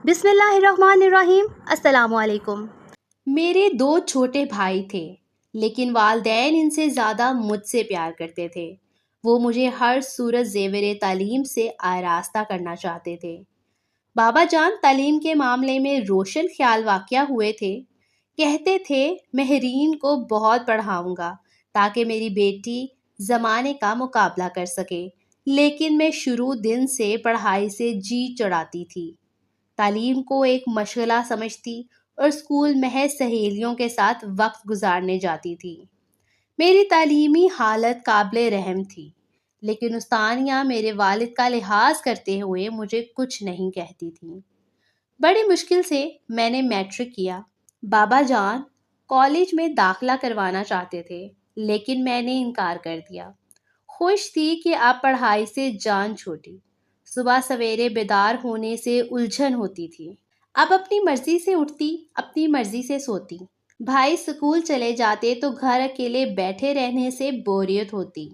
بسم اللہ الرحمن الرحیم۔ السلام علیکم۔ میرے 2 چھوٹے بھائی تھے، لیکن والدین ان سے زیادہ مجھ سے پیار کرتے تھے۔ وہ مجھے ہر صورت زیور تعلیم سے آراستہ کرنا چاہتے تھے۔ بابا جان تعلیم کے معاملے میں روشن خیال واقع ہوئے تھے۔ کہتے تھے مہرین کو بہت پڑھاؤں گا تاکہ میری بیٹی زمانے کا مقابلہ کر سکے، لیکن میں شروع دن سے پڑھائی سے جی چڑھاتی تھی۔ تعلیم کو ایک مشغلہ سمجھتی اور اسکول محض سہیلیوں کے ساتھ وقت گزارنے جاتی تھی۔ میری تعلیمی حالت قابل رحم تھی، لیکن استانیہ میرے والد کا لحاظ کرتے ہوئے مجھے کچھ نہیں کہتی تھیں۔ بڑی مشکل سے میں نے میٹرک کیا۔ بابا جان کالج میں داخلہ کروانا چاہتے تھے، لیکن میں نے انکار کر دیا۔ خوش تھی کہ اب پڑھائی سے جان چھوٹی۔ صبح سویرے بیدار ہونے سے الجھن ہوتی تھی۔ اب اپنی مرضی سے اٹھتی، اپنی مرضی سے سوتی۔ بھائی اسکول چلے جاتے تو گھر اکیلے بیٹھے رہنے سے بوریت ہوتی۔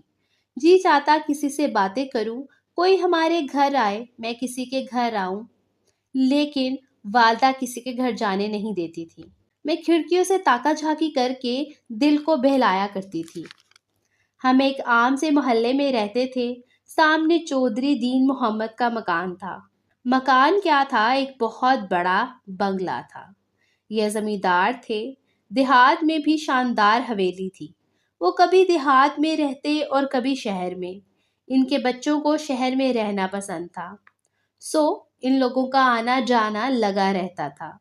جی چاہتا کسی سے باتیں کروں، کوئی ہمارے گھر آئے، میں کسی کے گھر آؤں، لیکن والدہ کسی کے گھر جانے نہیں دیتی تھی۔ میں کھڑکیوں سے تاکا جھاکی کر کے دل کو بہلایا کرتی تھی۔ ہم ایک عام سے محلے میں رہتے تھے۔ سامنے چودھری دین محمد کا مکان تھا۔ مکان کیا تھا، ایک بہت بڑا بنگلہ تھا۔ یہ زمیندار تھے۔ دیہات میں بھی شاندار حویلی تھی۔ وہ کبھی دیہات میں رہتے اور کبھی شہر میں۔ ان کے بچوں کو شہر میں رہنا پسند تھا، سو ان لوگوں کا آنا جانا لگا رہتا تھا۔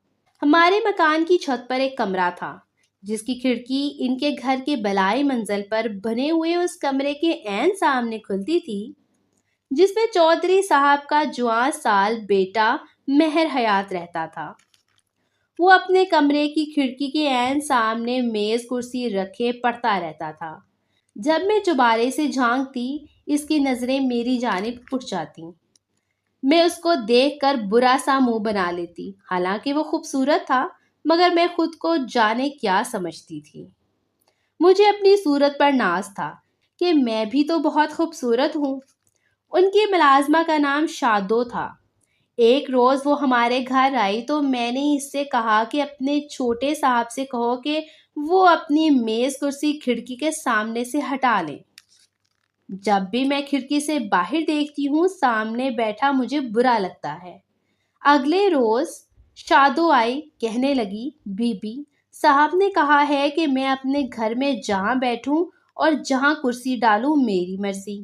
ہمارے مکان کی چھت پر ایک کمرہ تھا، جس کی کھڑکی ان کے گھر کے بالائی منزل پر بنے ہوئے اس کمرے کے عین سامنے کھلتی تھی جس میں چودھری صاحب کا جوان سال بیٹا مہر حیات رہتا تھا۔ وہ اپنے کمرے کی کھڑکی کے عین سامنے میز کرسی رکھے پڑھتا رہتا تھا۔ جب میں چوبارے سے جھانکتی، اس کی نظریں میری جانب اٹھ جاتی۔ میں اس کو دیکھ کر برا سا منہ بنا لیتی، حالانکہ وہ خوبصورت تھا، مگر میں خود کو جانے کیا سمجھتی تھی۔ مجھے اپنی صورت پر ناز تھا کہ میں بھی تو بہت خوبصورت ہوں۔ ان کی ملازمہ کا نام شادو تھا۔ ایک روز وہ ہمارے گھر آئی تو میں نے اس سے کہا کہ اپنے چھوٹے صاحب سے کہو کہ وہ اپنی میز کرسی کھڑکی کے سامنے سے ہٹا لیں۔ جب بھی میں کھڑکی سے باہر دیکھتی ہوں، سامنے بیٹھا مجھے برا لگتا ہے۔ اگلے روز شادو آئی، کہنے لگی، بی بی صاحب نے کہا ہے کہ میں اپنے گھر میں جہاں بیٹھوں اور جہاں کرسی ڈالوں میری مرضی۔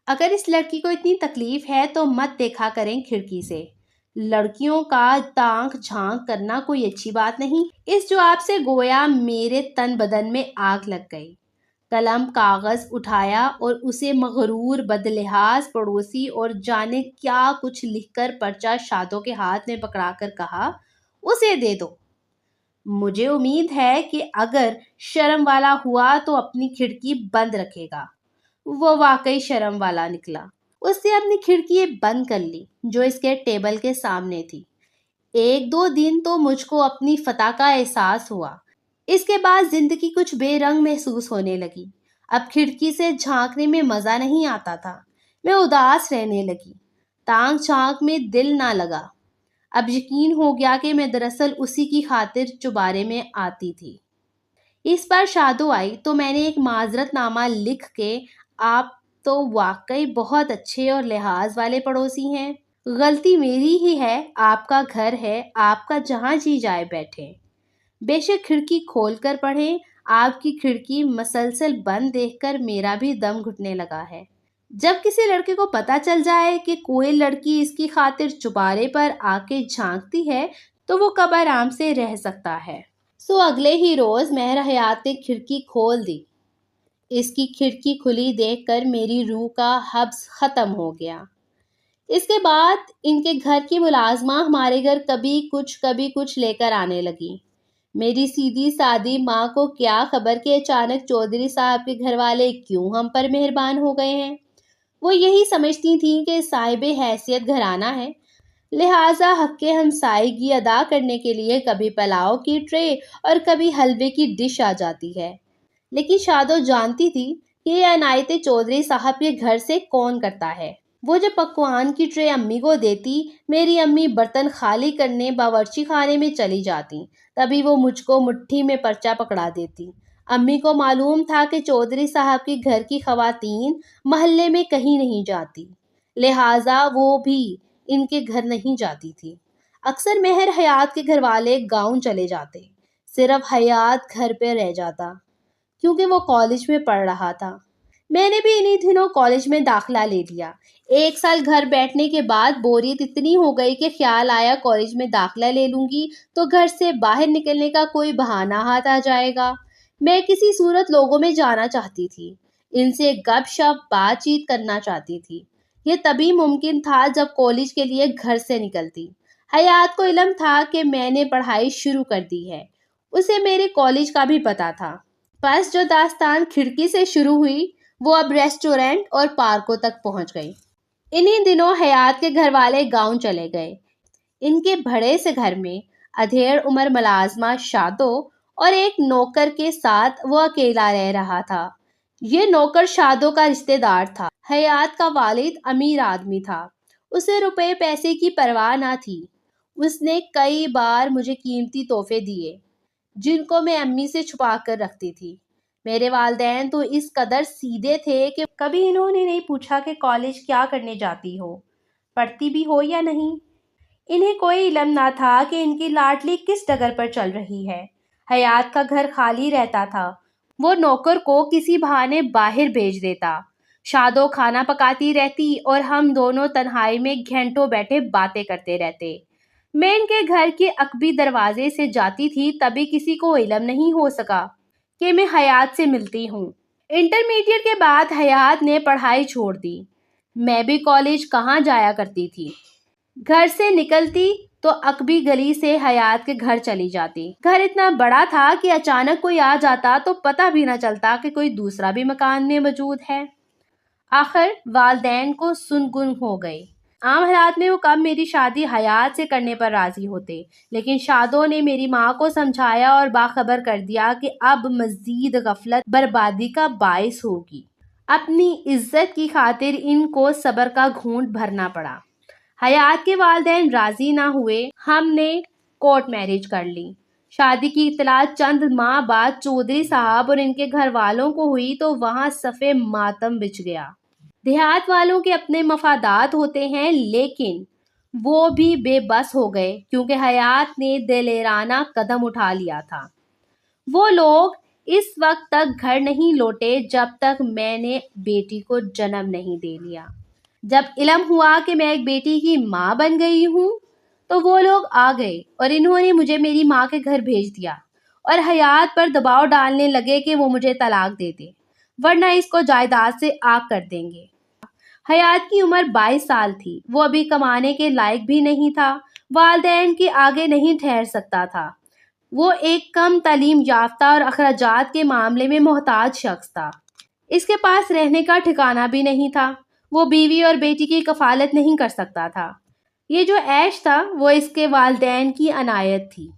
اگر اس لڑکی کو اتنی تکلیف ہے تو مت دیکھا کریں کھڑکی سے۔ لڑکیوں کا تانک جھانک کرنا کوئی اچھی بات نہیں۔ اس جواب سے گویا میرے تن بدن میں آگ لگ گئی۔ قلم کاغذ اٹھایا اور اسے مغرور بدلحاظ پڑوسی اور جانے کیا کچھ لکھ کر پرچہ شادو کے ہاتھ میں پکڑا کر کہا، اسے دے دو۔ مجھے امید ہے کہ اگر شرم والا ہوا تو اپنی کھڑکی بند رکھے گا۔ وہ واقعی شرم والا نکلا۔ اس نے اپنی کھڑکی بند کر لی جو اس کے ٹیبل کے سامنے تھی۔ 1-2 دن تو مجھ کو اپنی فتح کا احساس ہوا۔ اس کے بعد زندگی کچھ بے رنگ محسوس ہونے لگی۔ اب کھڑکی سے جھانکنے میں مزہ نہیں آتا تھا۔ میں اداس رہنے لگی۔ تانک جھانک میں دل نہ لگا۔ اب یقین ہو گیا کہ میں دراصل اسی کی خاطر چوبارے میں آتی تھی۔ اس بار شادو آئی تو میں نے ایک معذرت نامہ لکھ کے، آپ تو واقعی بہت اچھے اور لحاظ والے پڑوسی ہیں۔ غلطی میری ہی ہے، آپ کا گھر ہے، آپ کا جہاں جی جائے بیٹھیں۔ بے شک کھڑکی کھول کر پڑھیں۔ آپ کی کھڑکی مسلسل بند دیکھ کر میرا بھی دم گھٹنے لگا ہے۔ جب کسی لڑکے کو پتہ چل جائے کہ کوئی لڑکی اس کی خاطر چوبارے پر آ کے جھانکتی ہے تو وہ کب آرام سے رہ سکتا ہے۔ سو اگلے ہی روز مہر حیات نے کھڑکی کھول دی۔ اس کی کھڑکی کھلی دیکھ کر میری روح کا حبس ختم ہو گیا۔ اس کے بعد ان کے گھر کی ملازمہ ہمارے گھر کبھی کچھ لے کر آنے لگی۔ میری سیدھی سادی ماں کو کیا خبر کہ اچانک چودھری صاحب کے گھر والے کیوں ہم پر مہربان ہو گئے ہیں۔ وہ یہی سمجھتی تھیں کہ صاحب حیثیت گھرانہ ہے، لہٰذا حق ہمسائیگی ادا کرنے کے لیے کبھی پلاؤ کی ٹرے اور کبھی حلوے کی ڈش آ جاتی ہے۔ لیکن شادو جانتی تھی کہ یہ عنایتیں چودھری صاحب کے گھر سے کون کرتا ہے۔ وہ جب پکوان کی ٹرے امی کو دیتی، میری امی برتن خالی کرنے باورچی خانے میں چلی جاتی، تبھی وہ مجھ کو مٹھی میں پرچہ پکڑا دیتی۔ امی کو معلوم تھا کہ چودھری صاحب کے گھر کی خواتین محلے میں کہیں نہیں جاتی، لہٰذا وہ بھی ان کے گھر نہیں جاتی تھی۔ اکثر مہر حیات کے گھر والے گاؤں چلے جاتے، صرف حیات گھر پہ رہ جاتا کیونکہ وہ کالج میں پڑھ رہا تھا۔ میں نے بھی انہی دنوں کالج میں داخلہ لے لیا۔ 1 سال گھر بیٹھنے کے بعد بوریت اتنی ہو گئی کہ خیال آیا کالج میں داخلہ لے لوں گی تو گھر سے باہر نکلنے کا کوئی بہانہ ہاتھ آ جائے گا۔ میں کسی صورت لوگوں میں جانا چاہتی تھی، ان سے گپ شپ بات چیت کرنا چاہتی تھی۔ یہ تبھی ممکن تھا جب کالج کے لیے گھر سے نکلتی۔ حیات کو علم تھا کہ میں نے پڑھائی شروع کر دی ہے، اسے میرے کالج کا بھی پتہ تھا۔ بس جو داستان کھڑکی سے شروع ہوئی وہ اب ریسٹورنٹ اور پارکوں تک پہنچ گئی۔ انہی دنوں حیات کے گھر والے گاؤں چلے گئے۔ ان کے بڑے سے گھر میں ادھیڑ عمر ملازمہ شادو اور ایک نوکر کے ساتھ وہ اکیلا رہ رہا تھا۔ یہ نوکر شادو کا رشتہ دار تھا۔ حیات کا والد امیر آدمی تھا، اسے روپے پیسے کی پرواہ نہ تھی۔ اس نے کئی بار مجھے قیمتی تحفے دیے جن کو میں امی سے چھپا کر رکھتی تھی۔ میرے والدین تو اس قدر سیدھے تھے کہ کبھی انہوں نے نہیں پوچھا کہ کالج کیا کرنے جاتی ہو، پڑھتی بھی ہو یا نہیں۔ انہیں کوئی علم نہ تھا کہ ان کی لاڈلی کس ڈگر پر چل رہی ہے۔ حیات کا گھر خالی رہتا تھا، وہ نوکر کو کسی بہانے باہر بھیج دیتا۔ شادو کھانا پکاتی رہتی اور ہم دونوں تنہائی میں گھنٹوں بیٹھے باتیں کرتے رہتے۔ میں ان کے گھر کے عقبی دروازے سے جاتی تھی تبھی کسی کو علم نہیں ہو سکا کہ میں حیات سے ملتی ہوں۔ انٹرمیڈیٹ کے بعد حیات نے پڑھائی چھوڑ دی۔ میں بھی کالج کہاں جایا کرتی تھی، گھر سے نکلتی تو عقبی گلی سے حیات کے گھر چلی جاتی۔ گھر اتنا بڑا تھا کہ اچانک کوئی آ جاتا تو پتہ بھی نہ چلتا کہ کوئی دوسرا بھی مکان میں موجود ہے۔ آخر والدین کو سن ہو گئی۔ عام حالات میں وہ کب میری شادی حیات سے کرنے پر راضی ہوتے، لیکن شادو نے میری ماں کو سمجھایا اور باخبر کر دیا کہ اب مزید غفلت بربادی کا باعث ہوگی۔ اپنی عزت کی خاطر ان کو صبر کا گھونٹ بھرنا پڑا۔ حیات کے والدین راضی نہ ہوئے، ہم نے کورٹ میرج کر لی۔ شادی کی اطلاع چند ماہ بعد چودھری صاحب اور ان کے گھر والوں کو ہوئی تو وہاں صفِ ماتم بچھ گیا۔ دیہات والوں کے اپنے مفادات ہوتے ہیں، لیکن وہ بھی بے بس ہو گئے کیونکہ حیات نے دلیرانہ قدم اٹھا لیا تھا۔ وہ لوگ اس وقت تک گھر نہیں لوٹے جب تک میں نے بیٹی کو جنم نہیں دے لیا۔ جب علم ہوا کہ میں ایک بیٹی کی ماں بن گئی ہوں تو وہ لوگ آ گئے اور انہوں نے مجھے میری ماں کے گھر بھیج دیا اور حیات پر دباؤ ڈالنے لگے کہ وہ مجھے طلاق دے دے ورنہ اس کو جائیداد سے آگ کر دیں گے۔ حیات کی عمر 22 سال تھی، وہ ابھی کمانے کے لائق بھی نہیں تھا، والدین کے آگے نہیں ٹھہر سکتا تھا۔ وہ ایک کم تعلیم یافتہ اور اخراجات کے معاملے میں محتاج شخص تھا۔ اس کے پاس رہنے کا ٹھکانہ بھی نہیں تھا، وہ بیوی اور بیٹی کی کفالت نہیں کر سکتا تھا۔ یہ جو عیش تھا وہ اس کے والدین کی عنایت تھی۔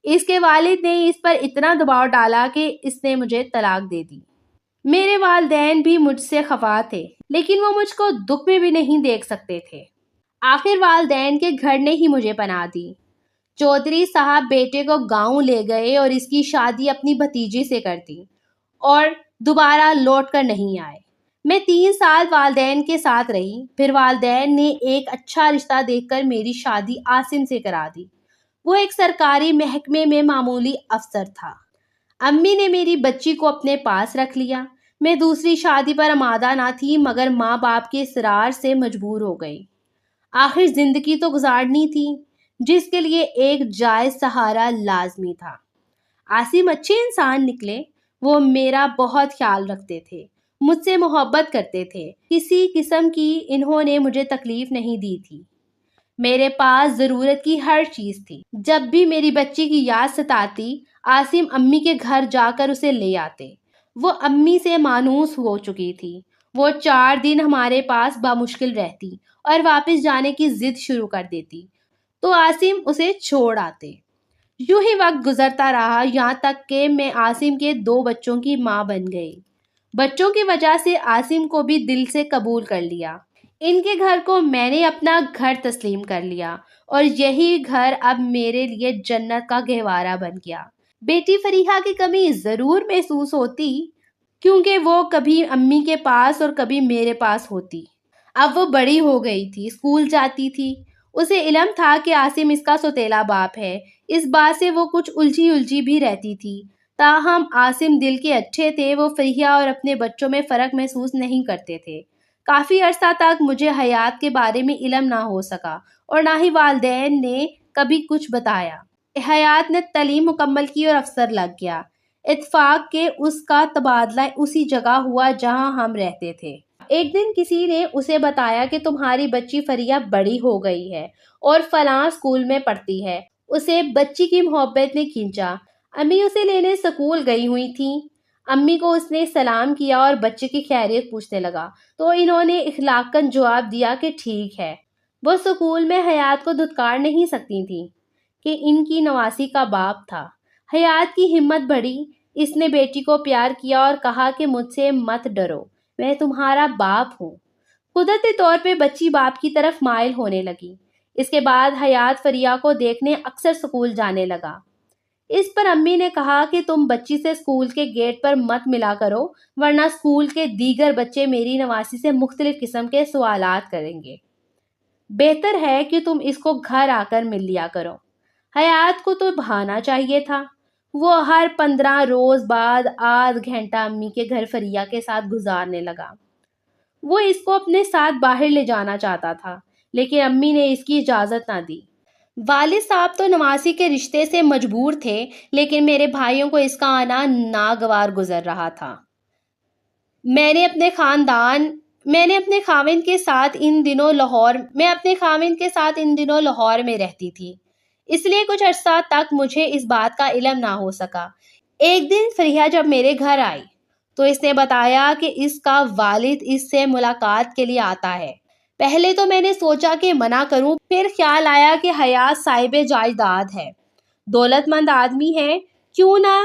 اس کے والد نے اس پر اتنا دباؤ ڈالا کہ اس نے مجھے طلاق دے دی۔ میرے والدین بھی مجھ سے خفا تھے، لیکن وہ مجھ کو دکھ میں بھی نہیں دیکھ سکتے تھے۔ آخر والدین کے گھر نے ہی مجھے پناہ دی۔ چودھری صاحب بیٹے کو گاؤں لے گئے اور اس کی شادی اپنی بھتیجی سے کر دی اور دوبارہ لوٹ کر نہیں آئے۔ میں 3 سال والدین کے ساتھ رہی، پھر والدین نے ایک اچھا رشتہ دیکھ کر میری شادی عاصم سے کرا دی۔ وہ ایک سرکاری محکمے میں معمولی افسر تھا۔ امی نے میری بچی کو اپنے پاس رکھ لیا۔ میں دوسری شادی پر آمادہ نہ تھی مگر ماں باپ کے اصرار سے مجبور ہو گئی۔ آخر زندگی تو گزارنی تھی جس کے لیے ایک جائز سہارا لازمی تھا۔ عاصم اچھے انسان نکلے، وہ میرا بہت خیال رکھتے تھے، مجھ سے محبت کرتے تھے، کسی قسم کی انہوں نے مجھے تکلیف نہیں دی تھی۔ میرے پاس ضرورت کی ہر چیز تھی۔ جب بھی میری بچی کی یاد ستاتی، عاصم امی کے گھر جا کر اسے لے آتے۔ وہ امی سے مانوس ہو چکی تھی۔ وہ 4 دن ہمارے پاس بامشکل رہتی اور واپس جانے کی ضد شروع کر دیتی تو عاصم اسے چھوڑ آتے۔ یوں ہی وقت گزرتا رہا یہاں تک کہ میں عاصم کے 2 بچوں کی ماں بن گئی۔ بچوں کی وجہ سے عاصم کو بھی دل سے قبول کر لیا۔ ان کے گھر کو میں نے اپنا گھر تسلیم کر لیا اور یہی گھر اب میرے لیے جنت کا گہوارہ بن گیا۔ بیٹی فریحہ کی کمی ضرور محسوس ہوتی، کیونکہ وہ کبھی امی کے پاس اور کبھی میرے پاس ہوتی۔ اب وہ بڑی ہو گئی تھی، اسکول جاتی تھی، اسے علم تھا کہ عاصم اس کا سوتیلا باپ ہے۔ اس بات سے وہ کچھ الجھی بھی رہتی تھی۔ تاہم عاصم دل کے اچھے تھے، وہ فریحہ اور اپنے بچوں میں فرق محسوس نہیں کرتے تھے۔ کافی عرصہ تک مجھے حیات کے بارے میں علم نہ ہو سکا اور نہ ہی والدین نے کبھی کچھ بتایا۔ حیات نے تعلیم مکمل کی اور افسر لگ گیا۔ اتفاق کہ اس کا تبادلہ اسی جگہ ہوا جہاں ہم رہتے تھے۔ ایک دن کسی نے اسے بتایا کہ تمہاری بچی فریحہ بڑی ہو گئی ہے اور فلاں اسکول میں پڑھتی ہے۔ اسے بچی کی محبت نے کھینچا۔ امی اسے لینے اسکول گئی ہوئی تھیں۔ امی کو اس نے سلام کیا اور بچے کی خیریت پوچھنے لگا تو انہوں نے اخلاقاً جواب دیا کہ ٹھیک ہے۔ وہ اسکول میں حیات کو دھتکار نہیں سکتی تھیں کہ ان کی نواسی کا باپ تھا۔ حیات کی ہمت بڑھی، اس نے بیٹی کو پیار کیا اور کہا کہ مجھ سے مت ڈرو، میں تمہارا باپ ہوں۔ قدرتی طور پہ بچی باپ کی طرف مائل ہونے لگی۔ اس کے بعد حیات فریحہ کو دیکھنے اکثر اسکول جانے لگا۔ اس پر امی نے کہا کہ تم بچی سے اسکول کے گیٹ پر مت ملا کرو، ورنہ اسکول کے دیگر بچے میری نواسی سے مختلف قسم کے سوالات کریں گے۔ بہتر ہے کہ تم اس کو گھر آ کر مل لیا کرو۔ حیات کو تو بہانا چاہیے تھا۔ وہ ہر 15 روز بعد آدھ گھنٹہ امی کے گھر فریحہ کے ساتھ گزارنے لگا۔ وہ اس کو اپنے ساتھ باہر لے جانا چاہتا تھا، لیکن امی نے اس کی اجازت نہ دی۔ والد صاحب تو نواسی کے رشتے سے مجبور تھے، لیکن میرے بھائیوں کو اس کا آنا ناگوار گزر رہا تھا۔ میں نے اپنے خاوند کے ساتھ ان دنوں لاہور میں رہتی تھی، اس لیے کچھ عرصہ تک مجھے اس بات کا علم نہ ہو سکا۔ ایک دن فریحہ جب میرے گھر آئی تو اس نے بتایا کہ اس کا والد اس سے ملاقات کے لیے آتا ہے۔ پہلے تو میں نے سوچا کہ منع کروں، پھر خیال آیا کہ حیات صاحب جائیداد ہے، دولت مند آدمی ہے، کیوں نہ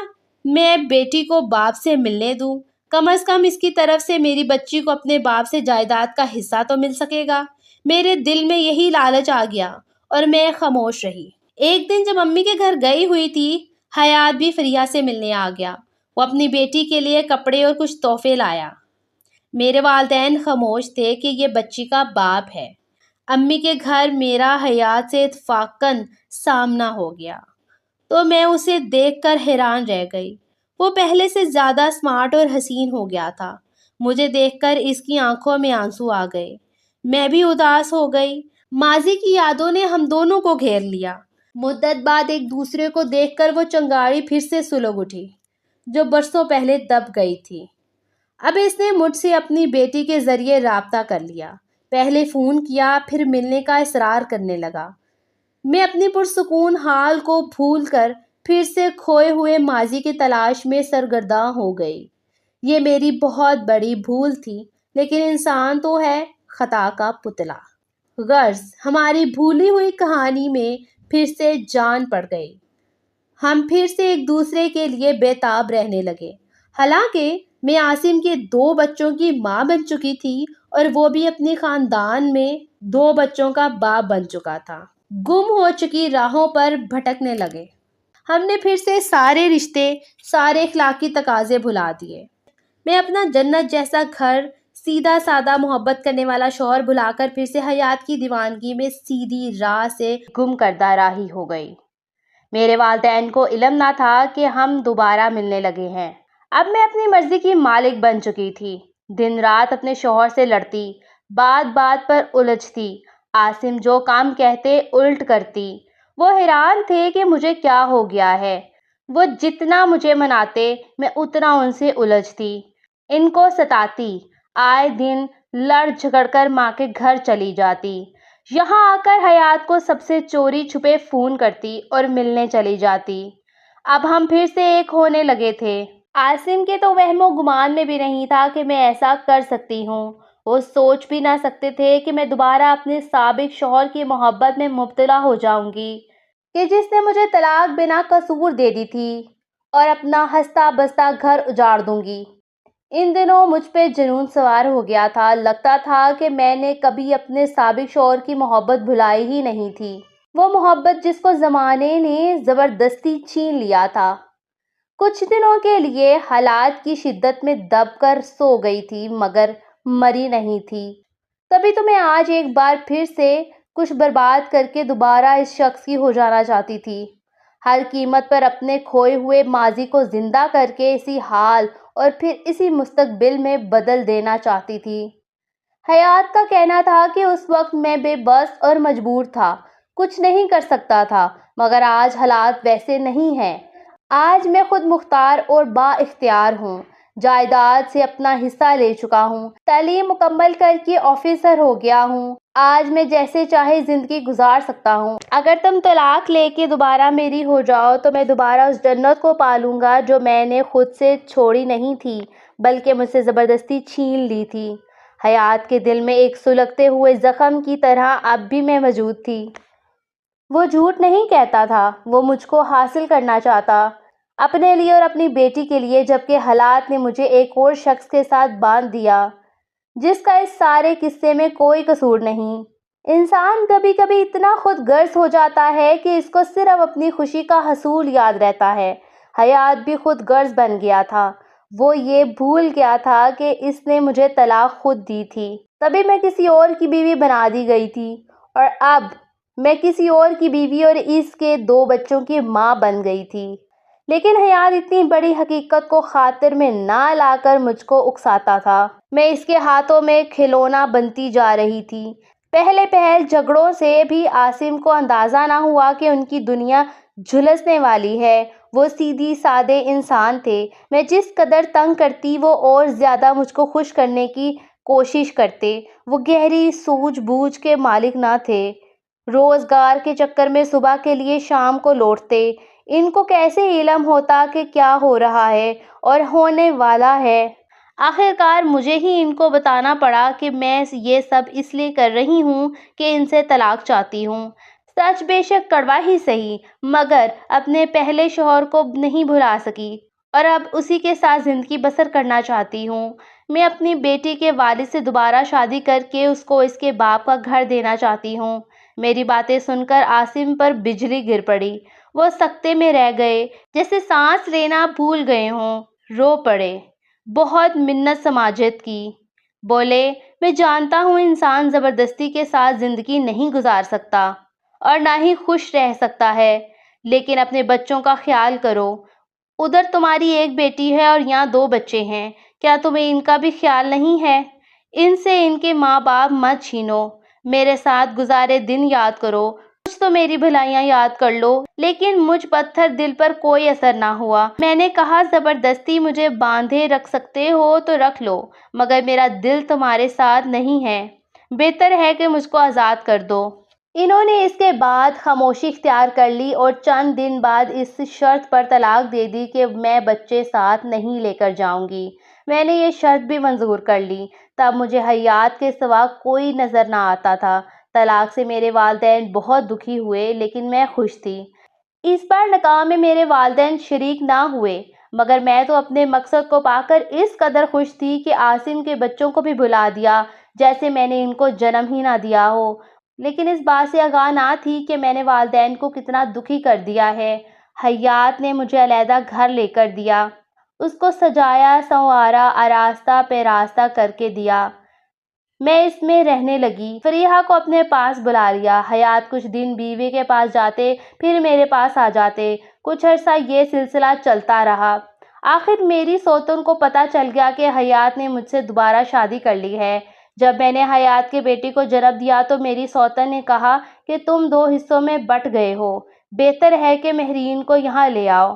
میں بیٹی کو باپ سے ملنے دوں، کم از کم اس کی طرف سے میری بچی کو اپنے باپ سے جائیداد کا حصہ تو مل سکے گا۔ میرے دل میں یہی لالچ آ گیا اور میں خاموش رہی۔ ایک دن جب امی کے گھر گئی ہوئی تھی، حیات بھی فریحہ سے ملنے آ گیا۔ وہ اپنی بیٹی کے لیے کپڑے اور کچھ تحفے لایا۔ میرے والدین خاموش تھے کہ یہ بچی کا باپ ہے۔ امی کے گھر میرا حیات سے اتفاقاً سامنا ہو گیا تو میں اسے دیکھ کر حیران رہ گئی۔ وہ پہلے سے زیادہ اسمارٹ اور حسین ہو گیا تھا۔ مجھے دیکھ کر اس کی آنکھوں میں آنسو آ گئے۔ میں بھی اداس ہو گئی۔ ماضی کی یادوں نے ہم دونوں کو گھیر لیا۔ مدت بعد ایک دوسرے کو دیکھ کر وہ چنگاڑی پھر سے سلگ اٹھی جو برسوں پہلے دب گئی تھی۔ اب اس نے مجھ سے اپنی بیٹی کے ذریعے رابطہ کر لیا۔ پہلے فون کیا، پھر ملنے کا اصرار کرنے لگا۔ میں اپنی پرسکون حال کو بھول کر پھر سے کھوئے ہوئے ماضی کی تلاش میں سرگرداں ہو گئی۔ یہ میری بہت بڑی بھول تھی، لیکن انسان تو ہے خطا کا پتلا۔ غرض ہماری بھولی ہوئی کہانی میں پھر سے جان پڑ گئی۔ ہم پھر سے ایک دوسرے کے لیے بےتاب رہنے لگے۔ حالانکہ میں عاصم کے 2 بچوں کی ماں بن چکی تھی اور وہ بھی اپنے خاندان میں 2 بچوں کا باپ بن چکا تھا۔ گم ہو چکی راہوں پر بھٹکنے لگے۔ ہم نے پھر سے سارے رشتے، سارے اخلاقی تقاضے بھلا دیے۔ میں اپنا جنت جیسا گھر، سیدھا سادہ محبت کرنے والا شوہر بھلا کر پھر سے حیات کی دیوانگی میں سیدھی راہ سے گم کردہ راہی ہو گئی۔ میرے والدین کو علم نہ تھا کہ ہم دوبارہ ملنے لگے ہیں۔ اب میں اپنی مرضی کی مالک بن چکی تھی۔ دن رات اپنے شوہر سے لڑتی، بات بات پر الجھتی، عاصم جو کام کہتے الٹ کرتی۔ وہ حیران تھے کہ مجھے کیا ہو گیا ہے۔ وہ جتنا مجھے مناتے، میں اتنا ان سے الجھتی، ان کو ستاتی، آئے دن لڑ جھگڑ کر ماں کے گھر چلی جاتی۔ یہاں آ کر حیات کو سب سے چوری چھپے فون کرتی اور ملنے چلی جاتی۔ اب ہم پھر سے ایک ہونے لگے تھے۔ عاصم کے تو وہم و گمان میں بھی نہیں تھا کہ میں ایسا کر سکتی ہوں۔ وہ سوچ بھی نہ سکتے تھے کہ میں دوبارہ اپنے سابق شوہر کی محبت میں مبتلا ہو جاؤں گی، کہ جس نے مجھے طلاق بنا قصور دے دی تھی، اور اپنا ہنستا بستا گھر اجاڑ دوں گی۔ ان دنوں مجھ پہ جنون سوار ہو گیا تھا، لگتا تھا کہ میں نے کبھی اپنے سابق شوہر کی محبت بھلائی ہی نہیں تھی، وہ محبت جس کو زمانے نے زبردستی چھین لیا تھا۔ کچھ دنوں کے لیے حالات کی شدت میں دب کر سو گئی تھی، مگر مری نہیں تھی۔ تبھی تو میں آج ایک بار پھر سے کچھ برباد کر کے دوبارہ اس شخص کی ہو جانا چاہتی تھی، ہر قیمت پر اپنے کھوئے ہوئے ماضی کو زندہ کر کے اسی حال اور پھر اسی مستقبل میں بدل دینا چاہتی تھی۔ حیات کا کہنا تھا کہ اس وقت میں بے بس اور مجبور تھا، کچھ نہیں کر سکتا تھا، مگر آج حالات ویسے نہیں ہیں۔ آج میں خود مختار اور با اختیار ہوں، جائیداد سے اپنا حصہ لے چکا ہوں، تعلیم مکمل کر کے آفیسر ہو گیا ہوں، آج میں جیسے چاہے زندگی گزار سکتا ہوں۔ اگر تم طلاق لے کے دوبارہ میری ہو جاؤ تو میں دوبارہ اس جنت کو پالوں گا جو میں نے خود سے چھوڑی نہیں تھی بلکہ مجھ سے زبردستی چھین لی تھی۔ حیات کے دل میں ایک سلگتے ہوئے زخم کی طرح اب بھی میں موجود تھی۔ وہ جھوٹ نہیں کہتا تھا، وہ مجھ کو حاصل کرنا چاہتا، اپنے لیے اور اپنی بیٹی کے لیے، جبکہ حالات نے مجھے ایک اور شخص کے ساتھ باندھ دیا جس کا اس سارے قصے میں کوئی قصور نہیں۔ انسان کبھی کبھی اتنا خود غرض ہو جاتا ہے کہ اس کو صرف اپنی خوشی کا حصول یاد رہتا ہے۔ حیات بھی خود غرض بن گیا تھا، وہ یہ بھول گیا تھا کہ اس نے مجھے طلاق خود دی تھی، تبھی میں کسی اور کی بیوی بنا دی گئی تھی، اور اب میں کسی اور کی بیوی اور اس کے 2 بچوں کی ماں بن گئی تھی۔ لیکن حیات اتنی بڑی حقیقت کو خاطر میں نہ لا کر مجھ کو اکساتا تھا، میں اس کے ہاتھوں میں کھلونا بنتی جا رہی تھی۔ پہلے پہل جھگڑوں سے بھی عاصم کو اندازہ نہ ہوا کہ ان کی دنیا جھلسنے والی ہے۔ وہ سیدھی سادے انسان تھے، میں جس قدر تنگ کرتی وہ اور زیادہ مجھ کو خوش کرنے کی کوشش کرتے۔ وہ گہری سوجھ بوجھ کے مالک نہ تھے، روزگار کے چکر میں صبح کے لیے شام کو لوٹتے۔ ان کو کیسے علم ہوتا کہ کیا ہو رہا ہے اور ہونے والا ہے؟ آخرکار مجھے ہی ان کو بتانا پڑا کہ میں یہ سب اس لیے کر رہی ہوں کہ ان سے طلاق چاہتی ہوں۔ سچ بے شک کڑوا ہی سہی، مگر اپنے پہلے شوہر کو نہیں بھلا سکی اور اب اسی کے ساتھ زندگی بسر کرنا چاہتی ہوں۔ میں اپنی بیٹی کے والد سے دوبارہ شادی کر کے اس کو اس کے باپ کا گھر دینا چاہتی ہوں۔ میری باتیں سن کر عاصم پر بجلی گر پڑی، وہ سکتے میں رہ گئے، جیسے سانس لینا بھول گئے ہوں، رو پڑے، بہت منت سماجت کی، بولے، میں جانتا ہوں انسان زبردستی کے ساتھ زندگی نہیں گزار سکتا اور نہ ہی خوش رہ سکتا ہے، لیکن اپنے بچوں کا خیال کرو، ادھر تمہاری ایک بیٹی ہے اور یہاں 2 بچے ہیں، کیا تمہیں ان کا بھی خیال نہیں ہے؟ ان سے ان کے ماں باپ مت چھینو، میرے ساتھ گزارے دن یاد کرو، کچھ تو میری بھلائیاں یاد کر لو۔ لیکن مجھ پتھر دل پر کوئی اثر نہ ہوا، میں نے کہا زبردستی مجھے باندھے رکھ سکتے ہو تو رکھ لو، مگر میرا دل تمہارے ساتھ نہیں ہے، بہتر ہے کہ مجھ کو آزاد کر دو۔ انہوں نے اس کے بعد خاموشی اختیار کر لی اور چند دن بعد اس شرط پر طلاق دے دی کہ میں بچے ساتھ نہیں لے کر جاؤں گی۔ میں نے یہ شرط بھی منظور کر لی، تب مجھے حیات کے سوا کوئی نظر نہ آتا تھا۔ طلاق سے میرے والدین بہت دکھی ہوئے، لیکن میں خوش تھی۔ اس بار نکاح میں میرے والدین شریک نہ ہوئے، مگر میں تو اپنے مقصد کو پا کر اس قدر خوش تھی کہ عاصم کے بچوں کو بھی بھلا دیا جیسے میں نے ان کو جنم ہی نہ دیا ہو، لیکن اس بات سے آگاہ نہ تھی کہ میں نے والدین کو کتنا دکھی کر دیا ہے۔ حیات نے مجھے علیحدہ گھر لے کر دیا، اس کو سجایا سنوارا آراستہ پیراستہ کر کے دیا، میں اس میں رہنے لگی۔ فریحہ کو اپنے پاس بلا لیا، حیات کچھ دن بیوی کے پاس جاتے، پھر میرے پاس آ جاتے، کچھ عرصہ یہ سلسلہ چلتا رہا۔ آخر میری سوتن کو پتہ چل گیا کہ حیات نے مجھ سے دوبارہ شادی کر لی ہے۔ جب میں نے حیات کے بیٹی کو جنم دیا تو میری سوتن نے کہا کہ تم 2 حصوں میں بٹ گئے ہو، بہتر ہے کہ مہرین کو یہاں لے آؤ،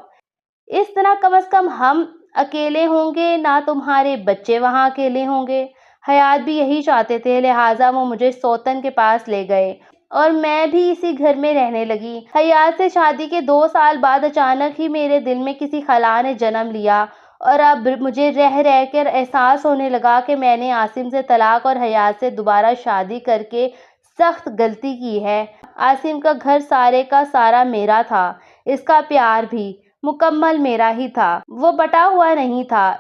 اس طرح کم از کم ہم اکیلے ہوں گے، نہ تمہارے بچے وہاں اکیلے ہوں گے۔ حیات بھی یہی چاہتے تھے، لہٰذا وہ مجھے سوتن کے پاس لے گئے اور میں بھی اسی گھر میں رہنے لگی۔ حیات سے شادی کے 2 سال بعد اچانک ہی میرے دل میں کسی خلا نے جنم لیا، اور اب مجھے رہ رہ کر احساس ہونے لگا کہ میں نے عاصم سے طلاق اور حیات سے دوبارہ شادی کر کے سخت غلطی کی ہے۔ عاصم کا گھر سارے کا سارا میرا تھا، اس کا پیار بھی مکمل میرا ہی تھا، وہ بٹا ہوا نہیں تھا۔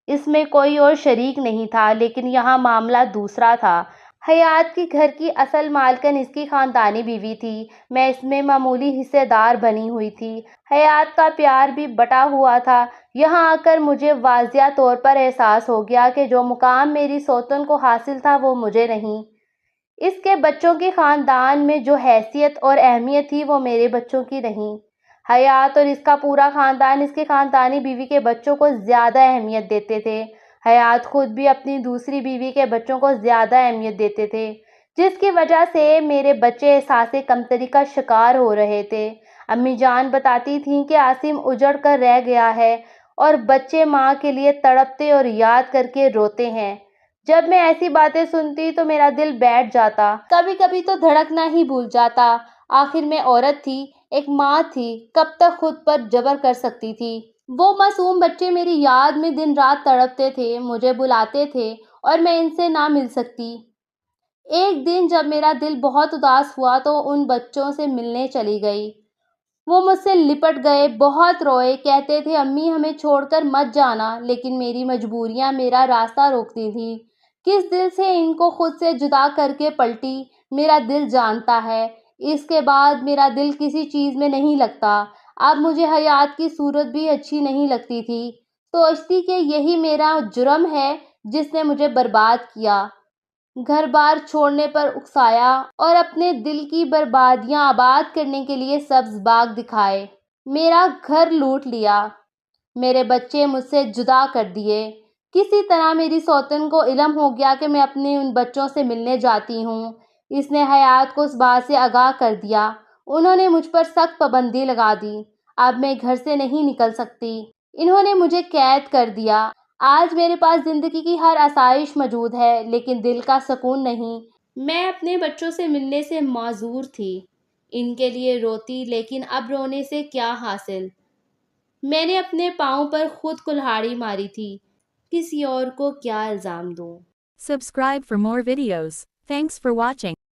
اس میں کوئی اور شریک نہیں تھا، لیکن یہاں معاملہ دوسرا تھا۔ حیات کی گھر کی اصل مالکن اس کی خاندانی بیوی تھی، میں اس میں معمولی حصے دار بنی ہوئی تھی۔ حیات کا پیار بھی بٹا ہوا تھا۔ یہاں آ کر مجھے واضح طور پر احساس ہو گیا کہ جو مقام میری سوتن کو حاصل تھا وہ مجھے نہیں۔ اس کے بچوں کی خاندان میں جو حیثیت اور اہمیت تھی وہ میرے بچوں کی نہیں۔ حیات اور اس کا پورا خاندان اس کی خاندانی بیوی کے بچوں کو زیادہ اہمیت دیتے تھے۔ حیات خود بھی اپنی دوسری بیوی کے بچوں کو زیادہ اہمیت دیتے تھے، جس کی وجہ سے میرے بچے احساس کمتری کا شکار ہو رہے تھے۔ امی جان بتاتی تھیں کہ عاصم اجڑ کر رہ گیا ہے اور بچے ماں کے لیے تڑپتے اور یاد کر کے روتے ہیں۔ جب میں ایسی باتیں سنتی تو میرا دل بیٹھ جاتا، کبھی کبھی تو دھڑکنا ہی بھول جاتا۔ آخر میں عورت تھی، ایک ماں تھی، کب تک خود پر جبر کر سکتی تھی؟ وہ معصوم بچے میری یاد میں دن رات تڑپتے تھے، مجھے بلاتے تھے اور میں ان سے نہ مل سکتی۔ ایک دن جب میرا دل بہت اداس ہوا تو ان بچوں سے ملنے چلی گئی۔ وہ مجھ سے لپٹ گئے، بہت روئے، کہتے تھے امی ہمیں چھوڑ کر مت جانا، لیکن میری مجبوریاں میرا راستہ روکتی تھیں۔ کس دل سے ان کو خود سے جدا کر کے پلٹی، میرا دل جانتا ہے۔ اس کے بعد میرا دل کسی چیز میں نہیں لگتا۔ اب مجھے حیات کی صورت بھی اچھی نہیں لگتی تھی، سوچتی کہ یہی میرا جرم ہے جس نے مجھے برباد کیا، گھر بار چھوڑنے پر اکسایا اور اپنے دل کی بربادیاں آباد کرنے کے لیے سبز باغ دکھائے۔ میرا گھر لوٹ لیا، میرے بچے مجھ سے جدا کر دیے۔ کسی طرح میری سوتن کو علم ہو گیا کہ میں اپنے ان بچوں سے ملنے جاتی ہوں۔ اس نے حیات کو اس بات سے آگاہ کر دیا۔ انہوں نے مجھ پر سخت پابندی لگا دی۔ اب میں گھر سے نہیں نکل سکتی۔ انہوں نے مجھے قید کر دیا۔ آج میرے پاس زندگی کی ہر آسائش موجود ہے، لیکن دل کا سکون نہیں۔ میں اپنے بچوں سے ملنے سے معذور تھی، ان کے لیے روتی، لیکن اب رونے سے کیا حاصل؟ میں نے اپنے پاؤں پر خود کلہاڑی ماری تھی، کسی اور کو کیا الزام دوں؟ Subscribe for more videos. Thanks for watching.